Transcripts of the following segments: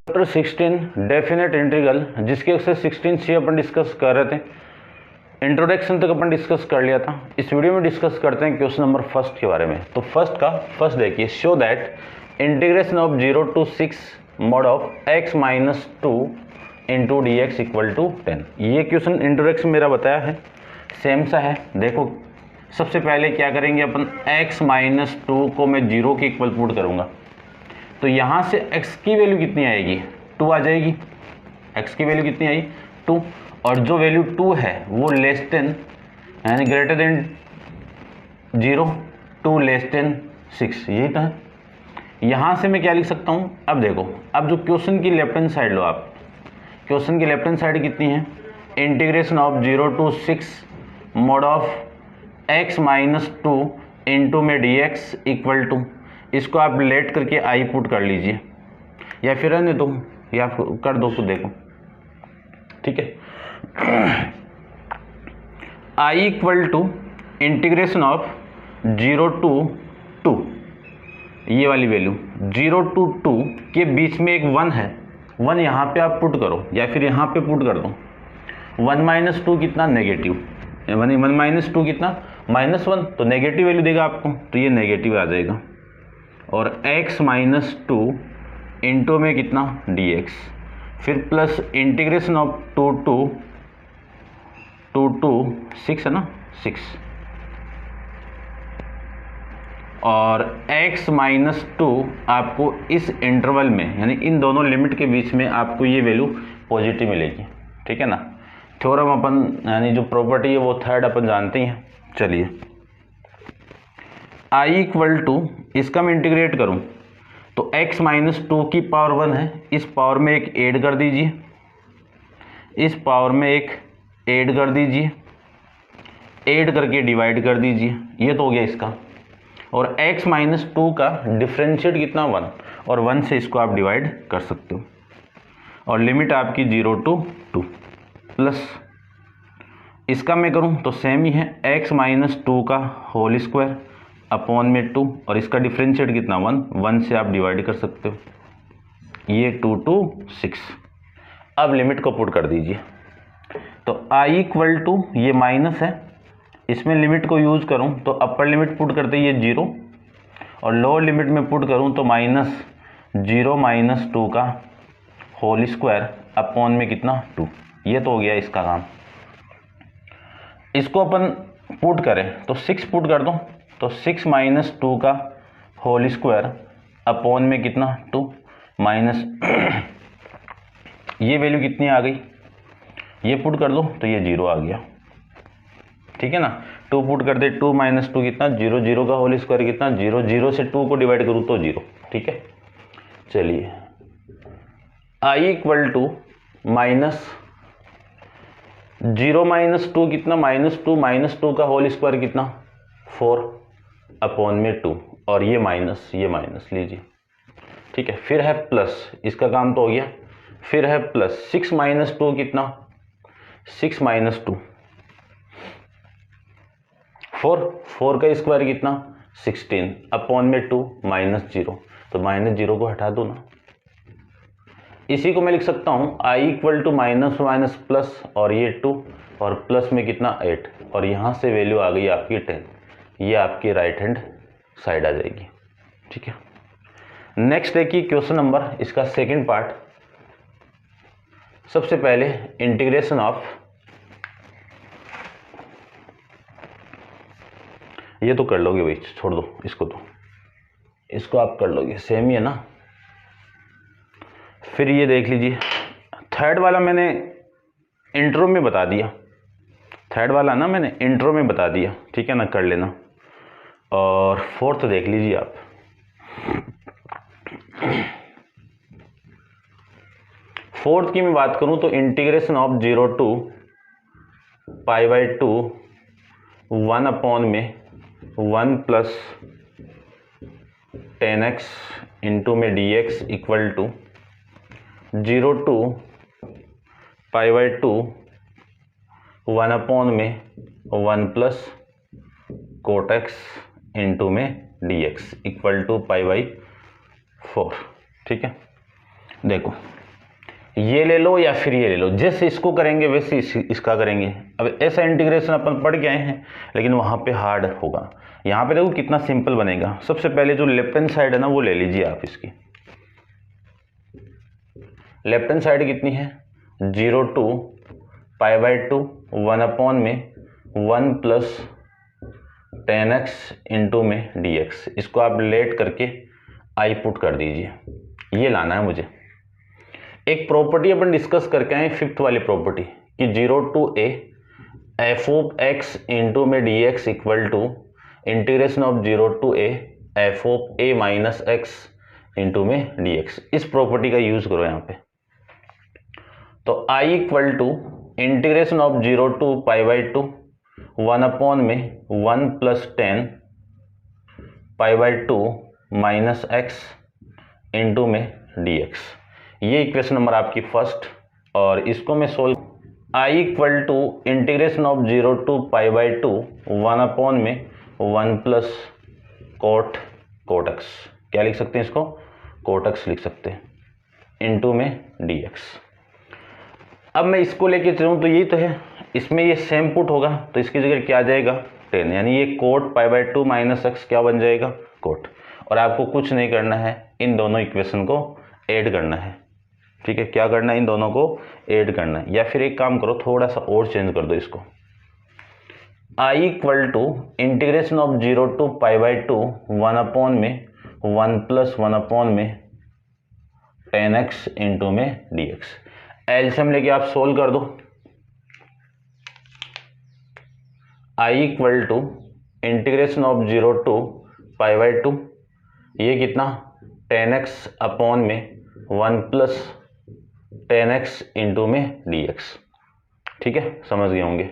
Chapter 16 definite integral, जिसके exercise 16C अपन discuss कर रहे थे। इंट्रोडक्शन तक अपन डिस्कस कर लिया था। इस वीडियो में डिस्कस करते हैं क्वेश्चन नंबर फर्स्ट के बारे में। तो फर्स्ट देखिए, show that integration of 0 to 6 mod of x - 2 into d x equal to 10। ये क्वेश्चन इंट्रोडक्शन मेरा बताया है, सेम सा है। देखो सबसे पहले क्या करेंगे अपन, x - 2 को मैं 0 के इक्वल पुट करूँगा, तो यहाँ से x की वैल्यू कितनी आएगी, 2 आ जाएगी। x की वैल्यू कितनी आई, 2, और जो वैल्यू 2 है वो लेस देन यानी ग्रेटर देन 0, 2 लेस देन 6, यही तो है। यहाँ से मैं क्या लिख सकता हूँ, अब देखो, अब जो क्वेश्चन की लेफ्ट हैंड साइड लो आप, क्वेश्चन की लेफ्ट हैंड साइड कितनी है, integration of 0 to 6 mod of x - 2 into में डी एक्स इक्वल टू, इसको आप लेट करके आई पुट कर लीजिए, या फिर रहने दो, या कर दो तो देखो, ठीक है। I equal to integration of 0 to 2, ये वाली वैल्यू 0 to 2 के बीच में एक 1 है, 1 यहाँ पे आप पुट करो या फिर यहाँ पे पुट कर दो। 1 - 2 कितना, नेगेटिव, 1 - 2 कितना, -1, तो नेगेटिव वैल्यू देगा आपको, तो ये नेगेटिव आ जाएगा। और x - 2 इंटू में कितना, dx, फिर प्लस इंटीग्रेशन ऑफ 2 to 6 है ना, 6, और x - 2 आपको इस इंटरवल में यानी इन दोनों लिमिट के बीच में आपको ये वैल्यू पॉजिटिव मिलेगी, ठीक है ना। थ्योरम अपन यानी जो प्रॉपर्टी है वो थर्ड अपन जानते हैं। चलिए, i इक्वल टू, इसका मैं इंटीग्रेट करूं तो x - 2 की पावर 1 है, इस पावर में एक ऐड कर दीजिए, इस पावर में एक ऐड कर दीजिए, ऐड करके डिवाइड कर दीजिए, ये तो हो गया इसका। और x - 2 का डिफरेंशिएट कितना, 1, और 1 से इसको आप डिवाइड कर सकते हो। और लिमिट आपकी 0 to 2, प्लस इसका मैं करूं तो सेम ही है, x - 2 का होल स्क्वायर अपॉन में 2, और इसका डिफरेंशिएट कितना, 1 से आप डिवाइड कर सकते हो, ये 2 to 6। अब लिमिट को पुट कर दीजिए, तो i इक्वल टू, ये माइनस है, इसमें लिमिट को यूज करूं तो अपर लिमिट पुट करते ये 0, और लोअर लिमिट में पुट करूं तो -0 - 2 का होल स्क्वायर अपॉन में कितना, 2, ये तो हो गया इसका काम। इसको अपन पुट करें तो 6 पुट कर दो, तो 6 - 2 का होल स्क्वायर अपॉन में कितना, 2 माइनस ये वैल्यू कितनी आ गई, ये पुट कर दो तो ये 0 आ गया, ठीक है ना। 2 पुट कर दे, 2 - 2 कितना, 0, 0 का होल स्क्वायर कितना, 0, 0 से 2 को डिवाइड करूँ तो 0, ठीक है। चलिए, i इक्वल टू -0 - 2 कितना, -2 का होल स्क्वायर कितना, 4 अपॉन में 2, और ये माइनस लीजिए, ठीक है। फिर है प्लस, इसका काम तो हो गया, फिर है प्लस 6 - 2 कितना, 6 - 2 4 का स्क्वायर कितना, 16 अपॉन में 2 -0, तो -0 को हटा दो ना। इसी को मैं लिख सकता हूँ i equal to minus plus, और ये 2, और प्लस में कितना, 8, और यहाँ से वैल्यू आ गई आपकी 10, ये आपकी राइट हैंड साइड आ जाएगी, ठीक है। नेक्स्ट देखिए क्वेश्चन नंबर, इसका सेकंड पार्ट। सबसे पहले इंटीग्रेशन ऑफ, ये तो कर लोगे भाई, छोड़ दो इसको, तो इसको आप कर लोगे, सेम ही है ना। फिर ये देख लीजिए, थर्ड वाला मैंने इंट्रो में बता दिया, थर्ड वाला ना मैंने इंट्रो में बता दिया, ठीक है ना, कर लेना। और फोर्थ देख लीजिए आप, फोर्थ की मैं बात करूं तो इंटीग्रेशन ऑफ 0 to π/2 1 अपॉन में 1 प्लस 10x इंटू में dx equal to 0 to π/2 1 upon में 1 प्लस कोट x इंटू में dx इक्वल टू π/4, ठीक है। देखो ये ले लो या फिर ये ले लो, जैसे इसको करेंगे वैसे इसका करेंगे। अब ऐसा इंटीग्रेशन अपन पढ़ के आए हैं, लेकिन वहाँ पे हार्ड होगा। यहाँ पे देखो कितना सिंपल बनेगा। सबसे पहले जो लेफ्ट हैंड साइड है ना वो ले लीजिए आप। इसकी लेफ्ट हैंड साइड कितनी है, 0 to π/2 1 में 1 प्लस 10x इंटू में dx। इसको आप लेट करके आई पुट कर दीजिए, ये लाना है मुझे। एक प्रॉपर्टी अपन डिस्कस करके आए, फिफ्थ वाली प्रॉपर्टी, कि 0 to a f of x into में dx equal to integration of 0 to a f of a minus x into में dx। इस प्रॉपर्टी का यूज करो यहाँ पे। तो I equal to integration of 0 to π/2 1 में 1 प्लस 10 π/2 माइनस x इंटू में dx। ये इक्वेशन नंबर आपकी फर्स्ट। और इसको मैं solve, I equal to integration of 0 to π/2 1 में 1 प्लस cot x, क्या लिख सकते हैं इसको, cot x लिख सकते हैं, इंटू में dx। अब मैं इसको लेके चलूँ तो यही तो है, इसमें ये सेम पुट होगा तो इसकी जगह क्या आ जाएगा 10, यानी ये cot π/2 माइनस x क्या बन जाएगा cot। और आपको कुछ नहीं करना है, इन दोनों इक्वेशन को ऐड करना है। ठीक है, क्या करना है, इन दोनों को ऐड करना है। या फिर एक काम करो, थोड़ा सा और चेंज कर दो इसको। I equal to integration of 0 to π/2 1 में 1 प्लस 1 में 10x इंटू में dx। एलसीएम लेके आप सोल्व कर दो। I equal to integration of 0 to π/2, ये कितना 10x अपॉन में 1 प्लस 10x इंटू में dx। ठीक है, समझ गए होंगे,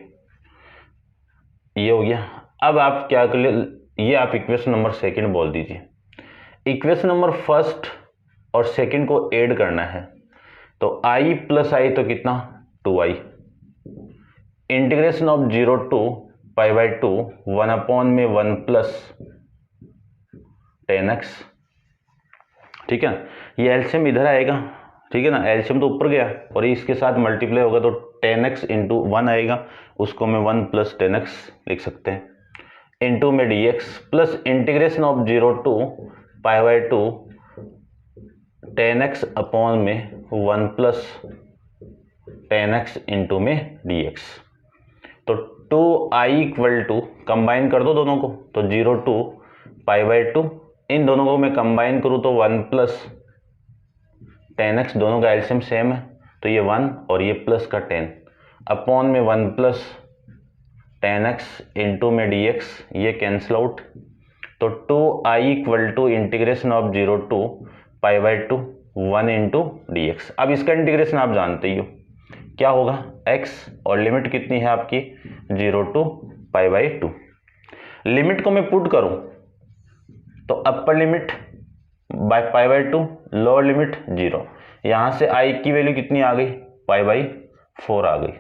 ये हो गया। अब आप क्या कर ले, ये आप इक्वेशन नंबर सेकंड बोल दीजिए। इक्वेशन नंबर फर्स्ट और सेकंड को ऐड करना है, तो I प्लस आई तो कितना 2i, इंटीग्रेशन ऑफ 0 to π/2 1 में 1 प्लस 10x। ठीक है, ये एलसीएम इधर आएगा, ठीक है ना, एलसीएम तो ऊपर गया और ये इसके साथ मल्टीप्लाई होगा तो 10x इंटू 1 आएगा, उसको मैं 1 प्लस 10x लिख सकते हैं, इंटू में dx plus integration of 0 to π/2 10x upon में 1 प्लस 10x इंटू में dx। तो 2i इक्वल टू, कंबाइन कर दो दोनों को, तो 0 to π/2, इन दोनों को मैं कंबाइन करूँ तो 1 प्लस 10x, दोनों का एलसीएम सेम है तो ये 1 और ये प्लस का 10 अपॉन में 1 प्लस 10x इंटू में dx, ये कैंसिल आउट। तो 2i equal to integration of 0 to π/2 1 into dx। अब इसका इंटीग्रेशन आप जानते ही हो क्या होगा x, और लिमिट कितनी है आपकी 0 to π/2। लिमिट को मैं पुट करूं तो upper limit by π/2, lower limit 0। यहां से I की वैल्यू कितनी आ गई, π/4 आ गई।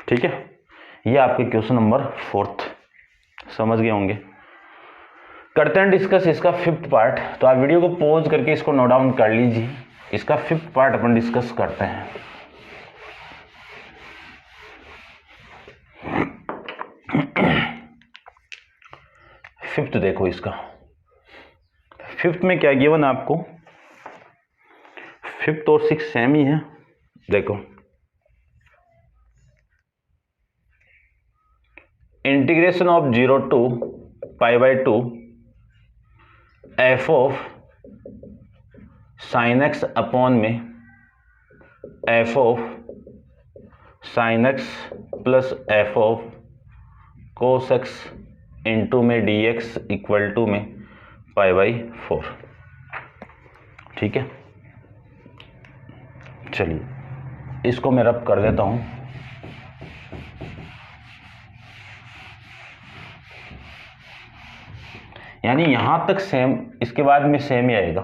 ठीक है, ये आपके क्वेश्चन नंबर 4th, समझ गए होंगे। करते हैं डिस्कस इसका 5th पार्ट। तो आप वीडियो को पॉज करके इसको नोट डाउन कर लीजिए, इसका 5th पार्ट अपन डिस्कस करते हैं। फिफ्थ देखो, इसका 5th में क्या गिवन आपको, 5th और 6th सेम ही है। देखो, integration of 0 to π/2 f of sine x upon में f of sine x plus f of cos x into में dx इक्वल टू में π/4। ठीक है, चलिए इसको मैं रब कर देता हूं। यानी यहां तक सेम, इसके बाद में सेम ही आएगा।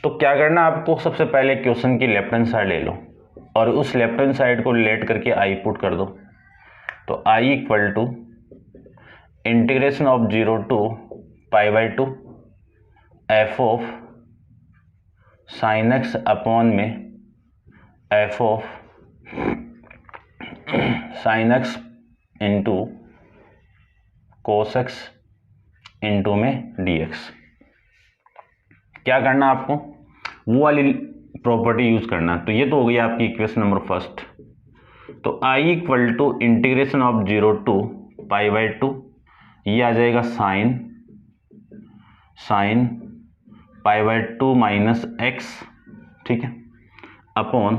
तो क्या करना आपको, सबसे पहले क्वेश्चन की लेफ्ट हैंड साइड ले लो और उस लेफ्ट हैंड साइड को रिलेट करके आई पुट कर दो। तो I equal to integration of 0 to π/2 f of sine x upon में f of sine x into cos x into में डी एक्स। क्या करना आपको, वो वाली प्रॉपर्टी यूज करना। तो ये तो हो गई आपकी इक्वेशन नंबर फर्स्ट। तो I equal to integration of 0 to pi by 2, ये आ जाएगा sine pi by 2 minus x, ठीक है, upon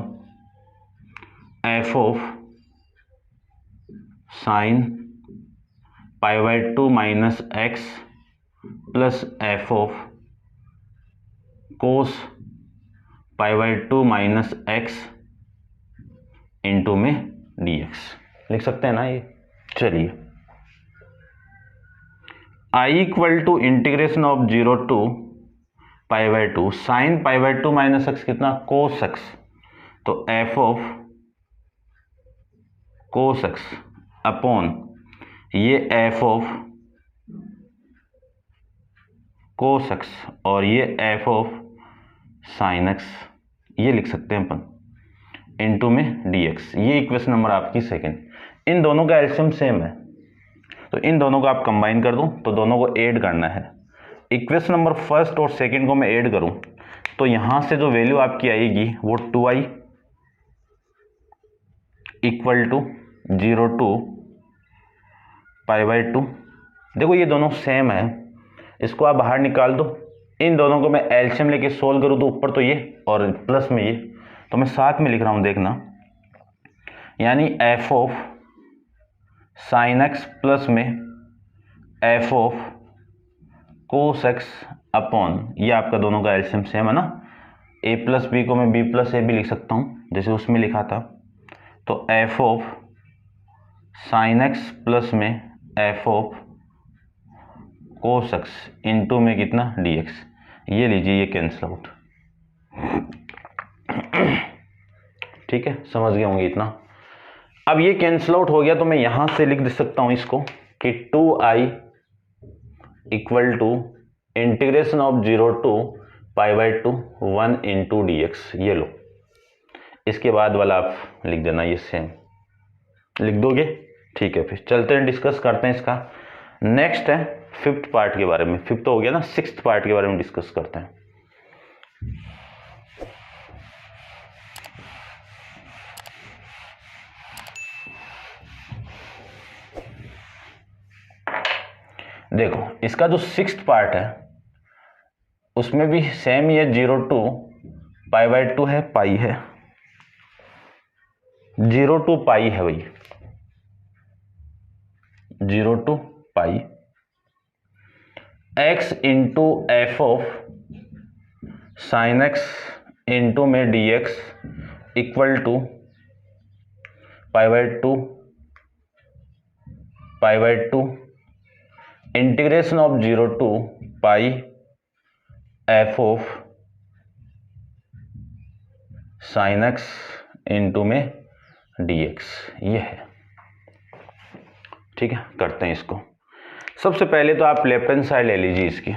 f of sine pi by 2 minus x plus f of cos pi by 2 minus x into में d x. लिख सकते हैं ना ये। चलिए, I equal to integration of 0 to pi by 2, sine pi by 2 minus x कितना, cos x, तो f of cos x upon ये एफ ऑफ कोस एक्स और ये एफ ऑफ साइन एक्स, ये लिख सकते हैं अपन, इनटू में डी एक्स। ये इक्वेशन नंबर आपकी सेकंड। इन दोनों का एलसीएम सेम है, तो इन दोनों को आप कंबाइन कर दूं, तो दोनों को ऐड करना है। इक्वेशन नंबर फर्स्ट और सेकंड को मैं ऐड करूं तो यहां से जो वैल्यू आपकी आएगी वो 2i equal to 0 to pi by 2। देखो ये दोनों सेम है, इसको आप बाहर निकाल दो। इन दोनों को मैं एलसीएम लेके सोल्व करूं तो ऊपर तो ये और प्लस में ये, तो मैं साथ में लिख रहा हूं, देखना, यानी f of sine x plus में f of cos x upon, ये आपका दोनों का एलसीएम सेम है ना, ए प्लस बी को मैं बी प्लस ए भी लिख सकता हूँ जैसे उसमें लिखा था। तो f of sine x plus में f of cos x into में कितना, डी एक्स। ये लीजिए, ये कैंसिल आउट। ठीक है, समझ गए होंगे इतना। अब ये कैंसिल आउट हो गया तो मैं यहां से लिख दे सकता हूं इसको कि 2i equal to integration of 0 to pi by 2 1 into d x. ये लो, इसके बाद वाला आप लिख देना, ये सेम लिख दोगे। ठीक है, फिर चलते हैं, डिस्कस करते हैं इसका। नेक्स्ट है फिफ्थ पार्ट के बारे में। फिफ्थ हो गया ना, सिक्स्थ पार्ट के बारे में डिस्कस करते हैं। देखो, इसका जो सिक्स्थ पार्ट है उसमें भी सेम ही है, 0 टू पाई बाई 2 है, पाई है, 0 टू पाई है भाई, 0 to pi, x into f of sine x into में d x equal to pi by 2 integration of 0 to pi f of sine x into में डी एक्स। ये है, ठीक है। करते हैं इसको। सबसे पहले तो आप लेफ्ट हैंड साइड ले लीजिए इसकी।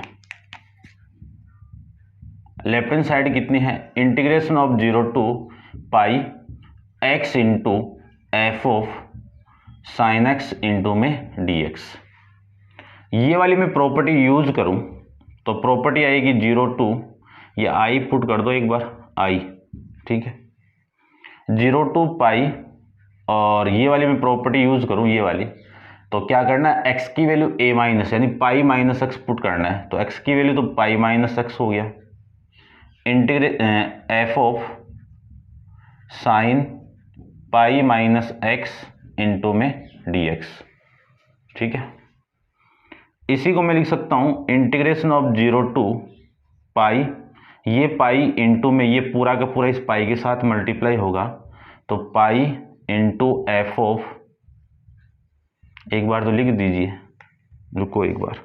लेफ्ट हैंड साइड कितनी है, integration of 0 to pi x into f of sine x into में डी एक्स। ये वाली मैं प्रॉपर्टी यूज करूं तो प्रॉपर्टी आएगी 0 टू, ये आई पुट कर दो एक बार, आई, ठीक है, 0 टू पाई, और ये वाली मैं प्रॉपर्टी यूज करूं ये वाली, तो क्या करना है, एक्स की वैल्यू ए माइनस यानी पाई माइनस एक्स पुट करना है। तो एक्स की वैल्यू तो पाई माइनस एक्स हो गया, integrate F of sine pi minus x into में डी एक्स, ठीक है। इसी को मैं लिख सकता हूं इंटीग्रेशन ऑफ 0 टू पाई, ये पाई इंटू में ये पूरा का पूरा इस पाई के साथ मल्टीप्लाई होगा, तो पाई इंटू एफ ऑफ, एक बार तो लिख दीजिए, रुको एक बार,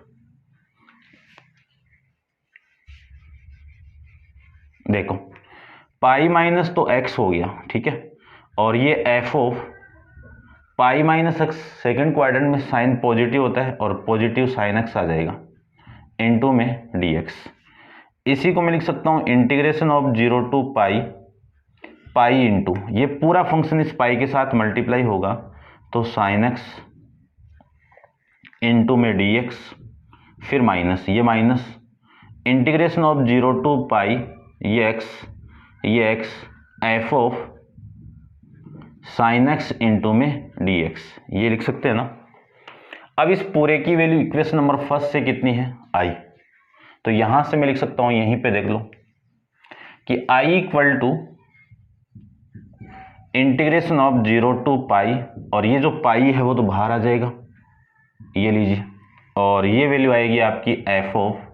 देखो पाई माइनस तो एक्स हो गया, ठीक है, और ये F of pi minus x, second quadrant में साइन पॉजिटिव होता है और पॉजिटिव साइन एक्स आ जाएगा, इनटू में डी एक्स। इसी को मैं लिख सकता हूँ integration of 0 to pi into, ये पूरा फंक्शन इस पाई के साथ मल्टीप्लाई होगा तो साइन एक्स इंटू में डी एक्स, फिर माइनस, ये minus integration of 0 to pi ये x F of sine x into में डी एक्स, ये लिख सकते हैं ना। अब इस पूरे की वैल्यू इक्वेशन नंबर फर्स्ट से कितनी है, आई, तो यहां से मैं लिख सकता हूं, यहीं पे देख लो कि I equal to integration of 0 to pi, और ये जो पाई है वो तो बाहर आ जाएगा, ये लीजिए, और ये वैल्यू आएगी आपकी F of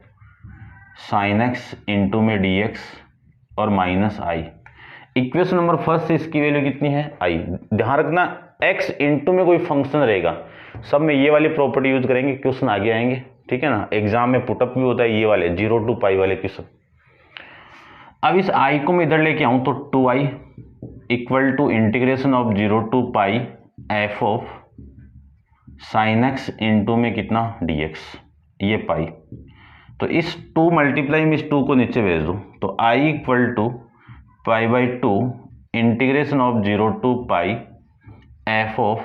sine x into में डी एक्स और माइनस आई। इक्वेशन नंबर फर्स्ट से इसकी वैल्यू कितनी है, आई। ध्यान रखना एक्स इंटू में कोई फंक्शन रहेगा, सब में ये वाली प्रॉपर्टी यूज करेंगे, क्वेश्चन आगे आएंगे, ठीक है ना। एग्जाम में पुटअप भी होता है ये वाले 0 टू पाई वाले क्वेश्चन। अब इस आई को मैं इधर लेके आऊं तो 2i equal to integration of 0 to pi f of sine x into में कितना dx, ये पाई, तो इस 2 मल्टीप्लाई में इस 2 को नीचे भेज दो तो i equal to pi by 2 integration of 0 to pi f of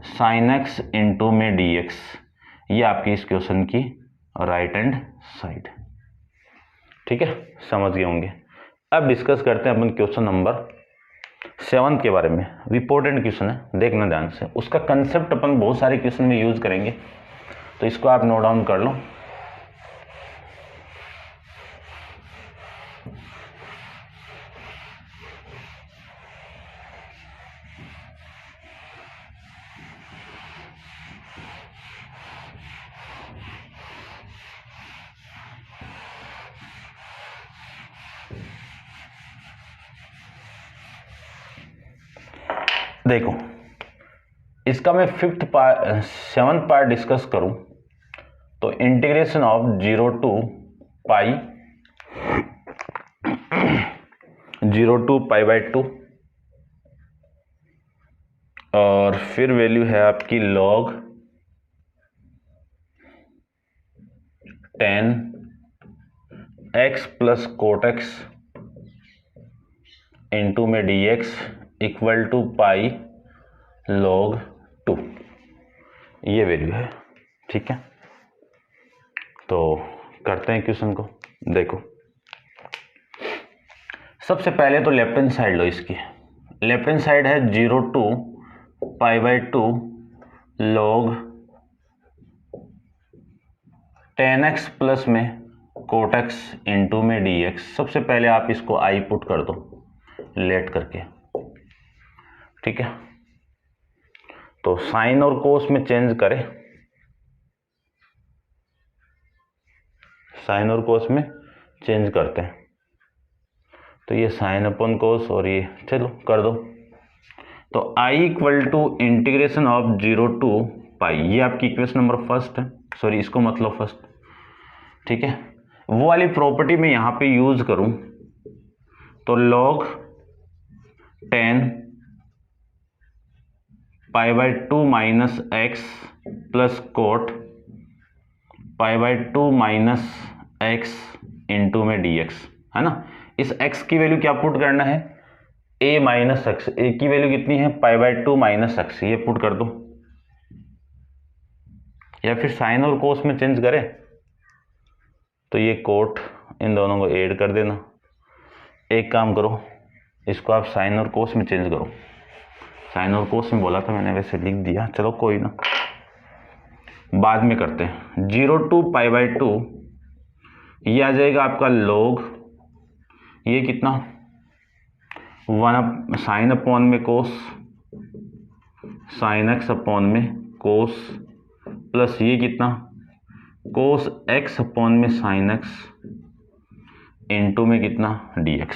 sine x into में dx, ये आपकी इस क्वेश्चन की राइट हैंड साइड, ठीक है, समझ गए होंगे। अब डिस्कस करते हैं अपन क्वेश्चन नंबर 7 के बारे में। इंपॉर्टेंट क्वेश्चन है, देखना ध्यान से, उसका कंसेप्ट अपन बहुत सारे क्वेश्चन में यूज करेंगे, तो इसको आप नोट डाउन कर लो। देखो इसका मैं 7th पार्ट डिस्कस करूं तो integration of 0 to pi by 2, और फिर वैल्यू है आपकी log 10 x plus cot x into में dx equal to pi log 2, ये वैल्यू है, ठीक है। तो करते हैं क्वेश्चन को। देखो सबसे पहले तो लेफ्ट हैंड साइड लो इसकी, लेफ्ट हैंड साइड है 0 to pi by 2 log 10x plus में कोट एक्स इंटू में dx। सबसे पहले आप इसको आई पुट कर दो लेट करके, ठीक है। तो साइन और कोस में चेंज करें, साइन और कोस में चेंज करते हैं, तो ये साइन अपॉन कोस और ये चलो कर दो। तो i equal to integration of 0 to pi, ये आपकी इक्वेशन नंबर फर्स्ट है, सॉरी इसको मतलब फर्स्ट, ठीक है। वो वाली प्रॉपर्टी में यहां पे यूज करूं तो log 10 pi by 2 minus x plus coat pi by 2 minus x into में dx, है ना। इस x की वैल्यू क्या पुट करना है, a माइनस एक्स, ए की वैल्यू कितनी है पाई बाई 2 माइनस एक्स, ये पुट कर दो, या फिर साइन और कोस में चेंज करें तो ये कोट इन दोनों को ऐड कर देना। एक काम करो, इसको आप साइन और कोस में चेंज करो, साइन और कोस में बोला था मैंने, वैसे लिख दिया, चलो कोई ना, बाद में करते हैं। 0 टू पाई बाई 2 ये आ जाएगा आपका log, ये कितना 1 साइन अपॉन में कोस, साइन एक्स अपॉन में कोस, प्लस ये कितना कोस एक्स अपॉन में साइन एक्स इंटू में कितना dx।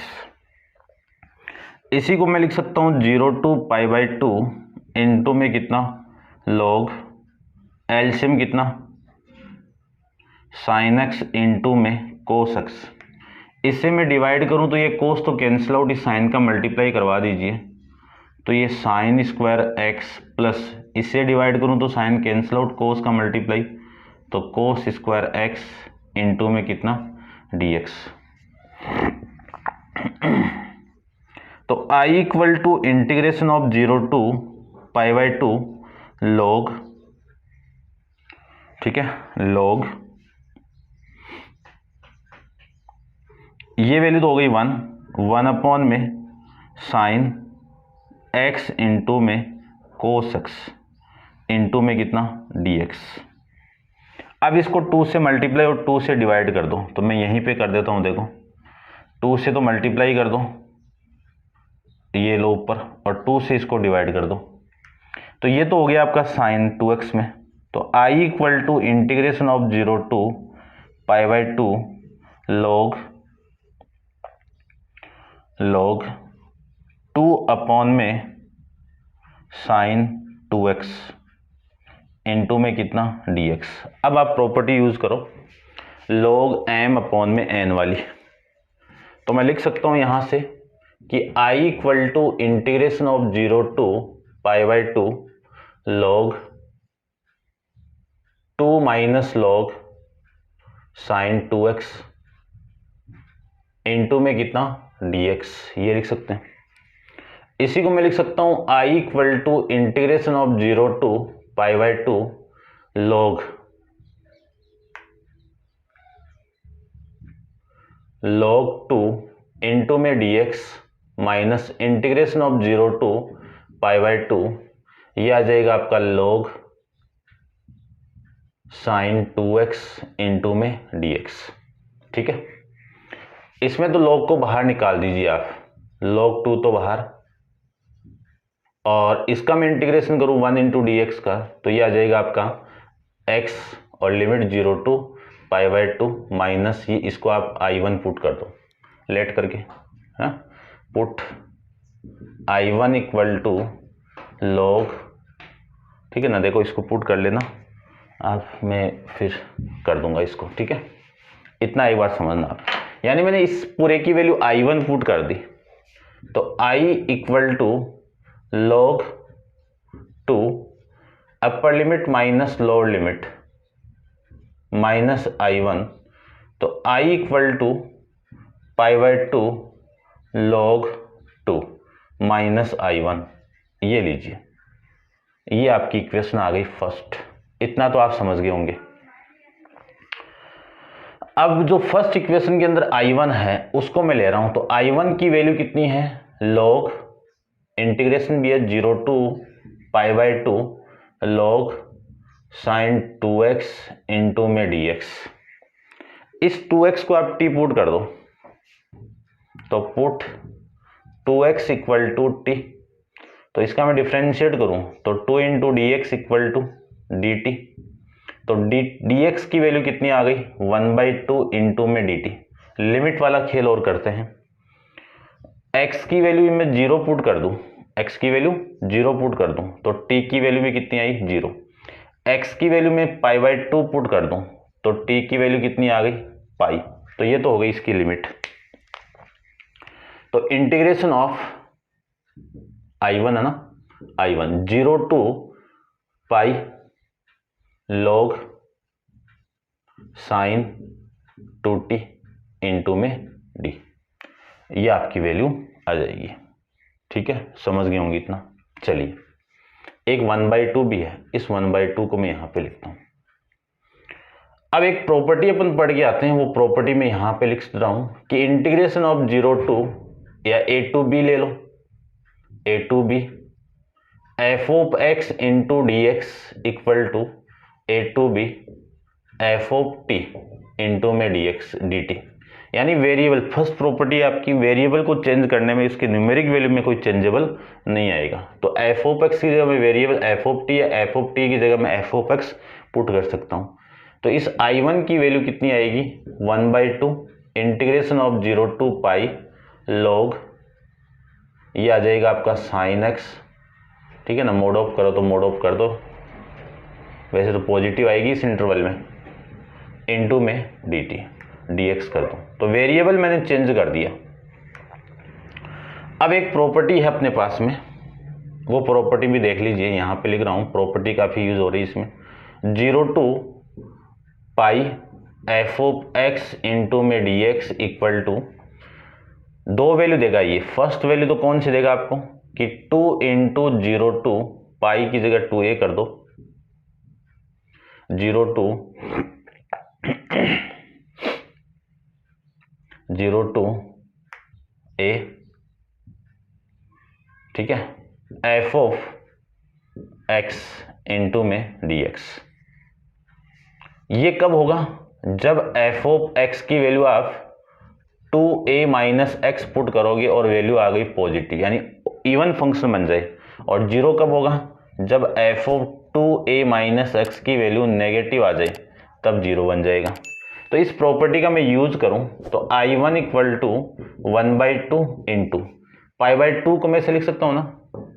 इसी को मैं लिख सकता हूँ 0 टू पाई बाई 2 इंटू में कितना log एलसीएम कितना साइन एक्स इंटू में कोस एक्स। इसे मैं डिवाइड करूं तो ये कोस तो कैंसिल आउट, इस साइन का मल्टीप्लाई करवा दीजिए, तो ये साइन स्क्वायर एक्स प्लस इसे डिवाइड करूं तो साइन कैंसिल आउट, कोस का मल्टीप्लाई, तो कोस स्क्वायर एक्स इंटू में कितना dx। तो I equal to integration of 0 to pi by 2 log, ठीक है, log, ये वैल्यू तो हो गई 1 अपॉन में साइन x इंटू में कोस x इंटू में कितना dx। अब इसको 2 से मल्टीप्लाई और 2 से डिवाइड कर दो, तो मैं यहीं पे कर देता हूं, देखो 2 से तो मल्टीप्लाई कर दो, ये लो ऊपर, और 2 से इसको डिवाइड कर दो, तो ये तो हो गया आपका साइन 2x में। तो I equal to integration of 0 to pi by 2 log 2 upon में साइन 2x इंटू में कितना dx। अब आप प्रॉपर्टी यूज करो log m अपॉन में n वाली, तो मैं लिख सकता हूं यहां से कि I equal to integration of 0 to pi by 2 log 2 minus log sine 2x into में कितना dx, ये लिख सकते हैं। इसी को मैं लिख सकता हूं I equal to integration of 0 to pi by 2 log 2 into में dx minus integration of 0 to pi by 2, ये आ जाएगा आपका log साइन 2x इंटू में dx। ठीक है, इसमें तो log को बाहर निकाल दीजिए आप, log 2 तो बाहर, और इसका मैं इंटीग्रेशन करूं 1 इंटू डी एक्स का, तो ये आ जाएगा आपका x और limit 0 to pi by 2 minus ये, इसको आप I1 पुट कर दो लेट करके, हाँ, put I1 equal to log, ठीक है ना, देखो इसको पुट कर लेना आप, मैं फिर कर दूंगा इसको, ठीक है, इतना एक बार समझना आप। यानी मैंने इस पूरे की वैल्यू I1 पुट कर दी, तो I equal to log 2 upper limit minus lower limit minus I1, तो I equal to pi by 2 log 2 minus I1, ये लीजिए, ये आपकी इक्वेशन आ गई फर्स्ट। इतना तो आप समझ गए होंगे। अब जो फर्स्ट इक्वेशन के अंदर I1 है उसको मैं ले रहा हूं, तो I1 की वैल्यू कितनी है, log इंटीग्रेशन भी है 0 to pi by 2 log sine 2x into में dx। इस 2x को आप t पुट कर दो, तो put 2x equal to t, तो इसका मैं डिफ्रेंशिएट करूं तो 2 into d x equal to d t, तो dx की वैल्यू कितनी आ गई 1/2 इंटू में dt। लिमिट वाला खेल और करते हैं, x की वैल्यू मैं 0 पुट कर दूं, x की वैल्यू 0 पुट कर दूं, तो t की वैल्यू में कितनी आई 0। x की वैल्यू में पाई बाई 2 पुट कर दूं, तो t की वैल्यू कितनी आ गई पाई, तो ये तो हो गई इसकी लिमिट। तो इंटीग्रेशन ऑफ I1 है ना, I1 0 to pi log sine 2t into में d, ये आपकी वैल्यू आ जाएगी। ठीक है, समझ गए होंगे इतना। चलिए, एक 1/2 भी है, इस 1/2 को मैं यहां पे लिखता हूं। अब एक प्रॉपर्टी अपन पढ़ के आते हैं, वो प्रॉपर्टी में यहां पे लिख रहा हूं कि इंटीग्रेशन ऑफ 0 टू, या a टू b ले लो, a to b f of x into d x equal to a to b f of t into में dx dt। यानी वेरिएबल, फर्स्ट प्रॉपर्टी आपकी वेरिएबल को चेंज करने में इसके न्यूमेरिक वैल्यू में कोई चेंजेबल नहीं आएगा, तो f ऑफ x की जगह में वेरिएबल f ऑफ t या f ऑफ t की जगह में f ऑफ x पुट कर सकता हूं। तो इस I1 की वैल्यू कितनी आएगी 1/2 integration of 0 to pi log, ये आ जाएगा आपका साइन x, ठीक है ना, मोड ऑफ करो तो मोड ऑफ कर दो, वैसे तो पॉजिटिव आएगी इस इंटरवल में, इनटू में dt dx कर दो, तो वेरिएबल मैंने चेंज कर दिया। अब एक प्रॉपर्टी है अपने पास में, वो प्रॉपर्टी भी देख लीजिए, यहां पे लिख रहा हूं, प्रॉपर्टी काफी यूज हो रही है इसमें, 0 to pi f of x into में डी एक्स इक्वल टू, दो वैल्यू देगा ये। फर्स्ट वैल्यू तो कौन सी देगा आपको कि 2 इंटू 0 टू, पाई की जगह 2a कर दो, 0 टू a, ठीक है, एफ ऑफ एक्स इंटू में डी एक्स। ये कब होगा? जब एफ ऑफ एक्स की वैल्यू आप 2a माइनस एक्स पुट करोगे और वैल्यू आ गई पॉजिटिव, यानी इवन फंक्शन बन जाए। और जीरो कब होगा? जब F of 2a minus x की वैल्यू नेगेटिव आ जाए, तब जीरो बन जाएगा। तो इस प्रॉपर्टी का मैं यूज करूं तो I1 इक्वल टू 1/2 इंटू π/2 को मैं ऐसे लिख सकता हूं ना,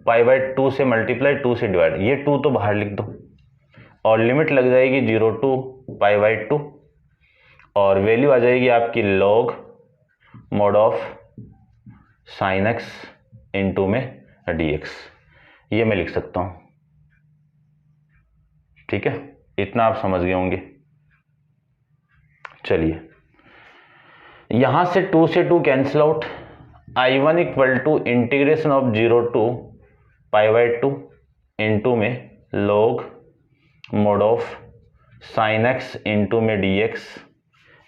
π/2 से मल्टीप्लाई 2 से डिवाइड, ये 2 तो बाहर लिख दो और लिमिट लग जाएगी 0 टू π/2 और वैल्यू आ जाएगी आपकी log mod of sine x into में डी एक्स। ये मैं लिख सकता हूं, ठीक है, इतना आप समझ गए होंगे। चलिए यहां से 2 से 2 cancel out, I1 equal to integration of 0 to π/2 into में log mod of sine x into में डी एक्स।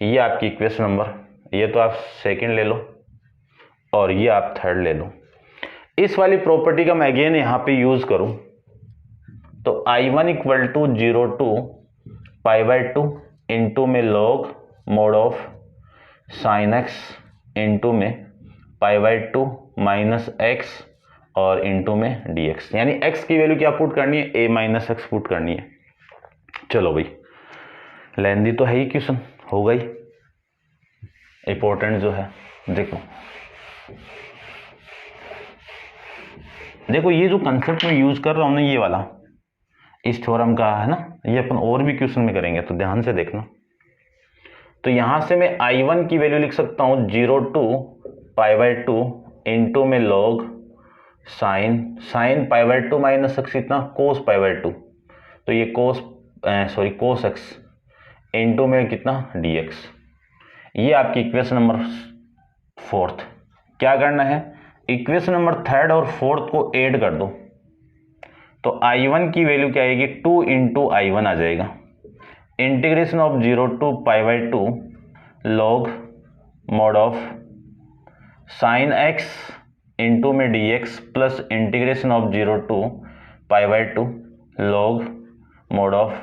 ये आपकी इक्वेशन नंबर, ये तो आप सेकंड ले लो और ये आप थर्ड ले लो। इस वाली प्रॉपर्टी का मैं अगेन यहां पे यूज करूं तो I1 equal to 0 to π/2 into में log mod of sine x into में π/2 माइनस एक्स और इंटू में डी एक्स, यानी एक्स की वैल्यू क्या पुट करनी है? a माइनस एक्स पुट करनी है। चलो भाई, लेंदी तो है ही क्वेश्चन, हो गई इंपॉर्टेंट जो है। देखो ये जो कंसेप्ट में यूज कर रहा हूं ना, ये वाला इस थ्योरम का है ना, ये अपन और भी क्वेश्चन में करेंगे तो ध्यान से देखना। तो यहां से मैं I1 की वैल्यू लिख सकता हूं 0 टू π/2 इंटू में लॉग साइन π/2 माइनस एक्स, इतना कोस π/2, तो ये कोस एक्स इंटू में कितना dx। ये आपकी इक्वेशन नंबर 4। क्या करना है? इक्वेशन नंबर 3 और 4 को ऐड कर दो तो I1 की वैल्यू क्या आएगी? 2 इंटू I1 आ जाएगा, integration of 0 to π/2 log mod of sine x into में dx plus integration of 0 to π/2 log mod of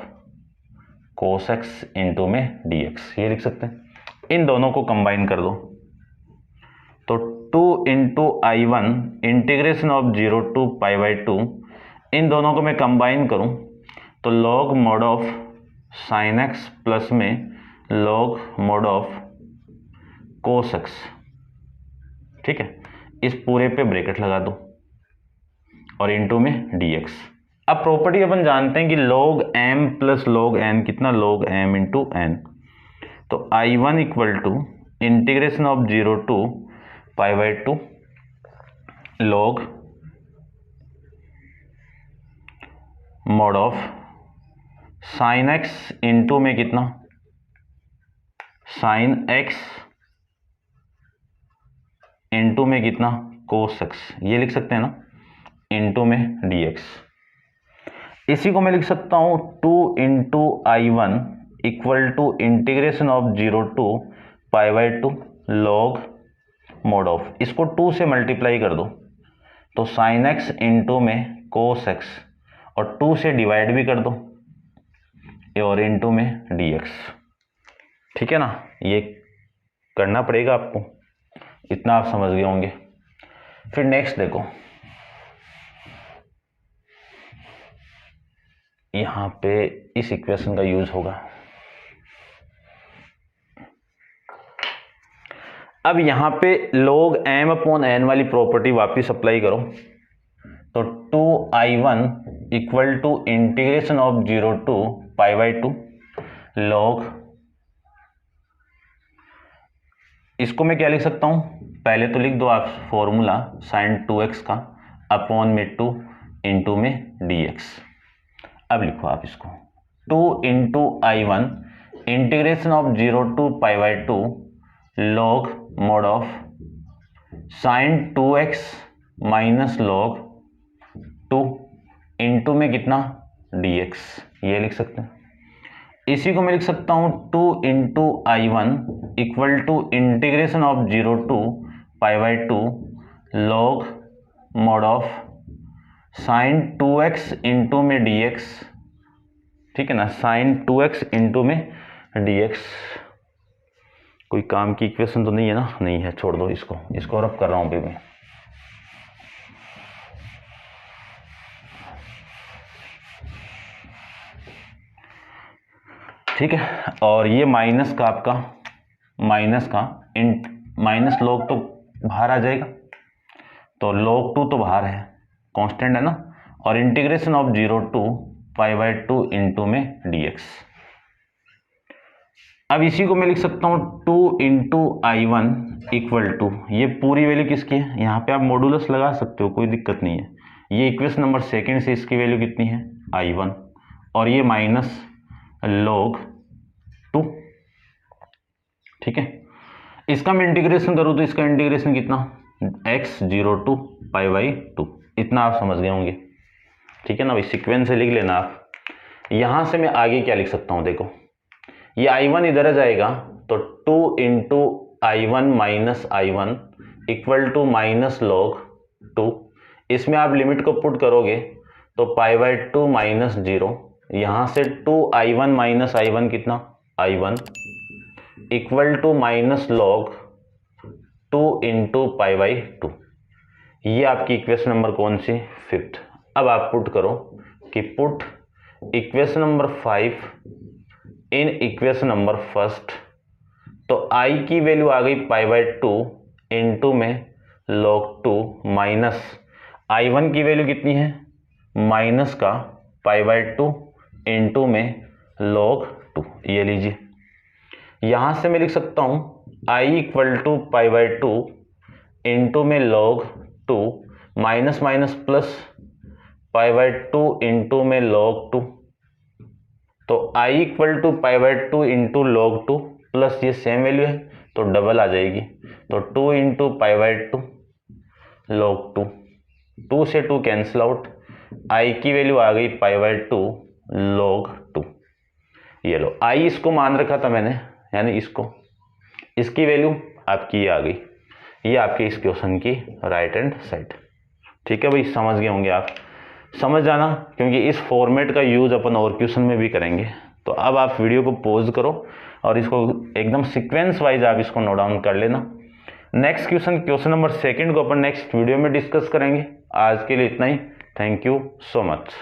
cos x into में dx। ये लिख सकते हैं। इन दोनों को कंबाइन कर दो तो 2 into I1 integration of 0 to π/2, इन दोनों को मैं कंबाइन करूं तो log mod of sine x plus में log mod of cos x, ठीक है, इस पूरे पे ब्रैकेट लगा दो और इंटू में dx। अब प्रॉपर्टी अपन जानते हैं कि log m plus log n कितना? log m into n। तो I1 equal to integration of 0 to π/2 log mod of sine x into में कितना? साइन एक्स इंटू में कितना? Cos x. ये लिख सकते हैं ना, इंटू में dx। इसी को मैं लिख सकता हूं 2 into I1 equal to integration of 0 to π/2 log mod of, इसको 2 से मल्टीप्लाई कर दो तो साइन एक्स इंटू में कोस एक्स और 2 से डिवाइड भी कर दो और इंटू में dx। ठीक है ना, ये करना पड़ेगा आपको, इतना आप समझ गए होंगे। फिर नेक्स्ट देखो, यहां पे इस इक्वेशन का यूज होगा। अब यहां पे log m अपॉन n वाली प्रॉपर्टी वापिस अप्लाई करो तो 2I1 equal to integration of 0 to π/2 log, इसको मैं क्या लिख सकता हूं? पहले तो लिख दो आप फॉर्मूला sin 2x का अपॉन में 2 इंटू में dx। अब लिखो आप इसको 2 into I1 integration of 0 to π/2 log mod of sin 2x minus log 2 into में कितना dx, ये लिख सकते हैं। इसी को मैं लिख सकता हूं 2 into I1 equal to integration of 0 to π/2 log mod of sin 2x into में dx, ठीक है ना, sin 2x इंटू में dx। कोई काम की इक्वेशन तो नहीं है ना? नहीं है, छोड़ दो इसको रब कर रहा हूं अभी मैं। ठीक है, और ये माइनस का आपका माइनस log तो बाहर आ जाएगा, तो log 2 तो बाहर है, कांस्टेंट है ना, और इंटीग्रेशन ऑफ 0 to π/2 इंटू में dx। अब इसी को मैं लिख सकता हूं 2 इंटू I1 इक्वल टू, ये पूरी वैल्यू किसकी है, यहाँ पे आप मॉडुलस लगा सकते हो, कोई दिक्कत नहीं है। ये इक्वेशन नंबर सेकंड से इसकी वैल्यू कितनी है I1, और ये माइनस log 2, ठीक है। इसका मैं इंटीग्रेशन करूँ तो इसका इंटीग्रेशन कितना, x 0 to π/2, इतना आप समझ गए होंगे, ठीक है ना भाई। सीक्वेंस से लिख लेना आप। यहां से मैं आगे क्या लिख सकता हूं, देखो ये I1 इधर आ जाएगा, तो 2 into I1 minus I1 equal to minus log 2। इसमें आप लिमिट को पुट करोगे तो π/2 माइनस 0, यहां से 2 I1 माइनस I1 कितना I1 equal to minus log 2 into π/2। ये आपकी इक्वेशन नंबर कौन सी, फिफ्थ। अब आप पुट करो कि put equation number 5 in equation number first, तो I की वैल्यू आ गई π/2 इंटू में log 2 माइनस I1 की वैल्यू कितनी है, माइनस का π/2 इंटू में log 2, ये लीजिए। यहां से मैं लिख सकता हूं I इक्वल टू π/2 इंटू में log 2 minus minus plus π/2 into में log 2, तो I equal to π/2 into log 2 plus ये सेम वैल्यू है तो डबल आ जाएगी, तो 2 इंटू π/2 log 2, 2 से 2 कैंसिल आउट, I की वैल्यू आ गई π/2 log 2। ये लो, I इसको मान रखा था मैंने, यानी इसकी वैल्यू आपकी ये आ गई। ये आपके इस क्वेश्चन की राइट हैंड साइड, ठीक है भाई। समझ गए होंगे आप, समझ जाना, क्योंकि इस फॉर्मेट का यूज अपन और क्वेश्चन में भी करेंगे। तो अब आप वीडियो को पॉज करो और इसको एकदम सीक्वेंस वाइज आप इसको नोट डाउन कर लेना। नेक्स्ट क्वेश्चन नंबर सेकंड को अपन नेक्स्ट वीडियो में डिस्कस करेंगे। आज के लिए इतना ही, थैंक यू सो मच।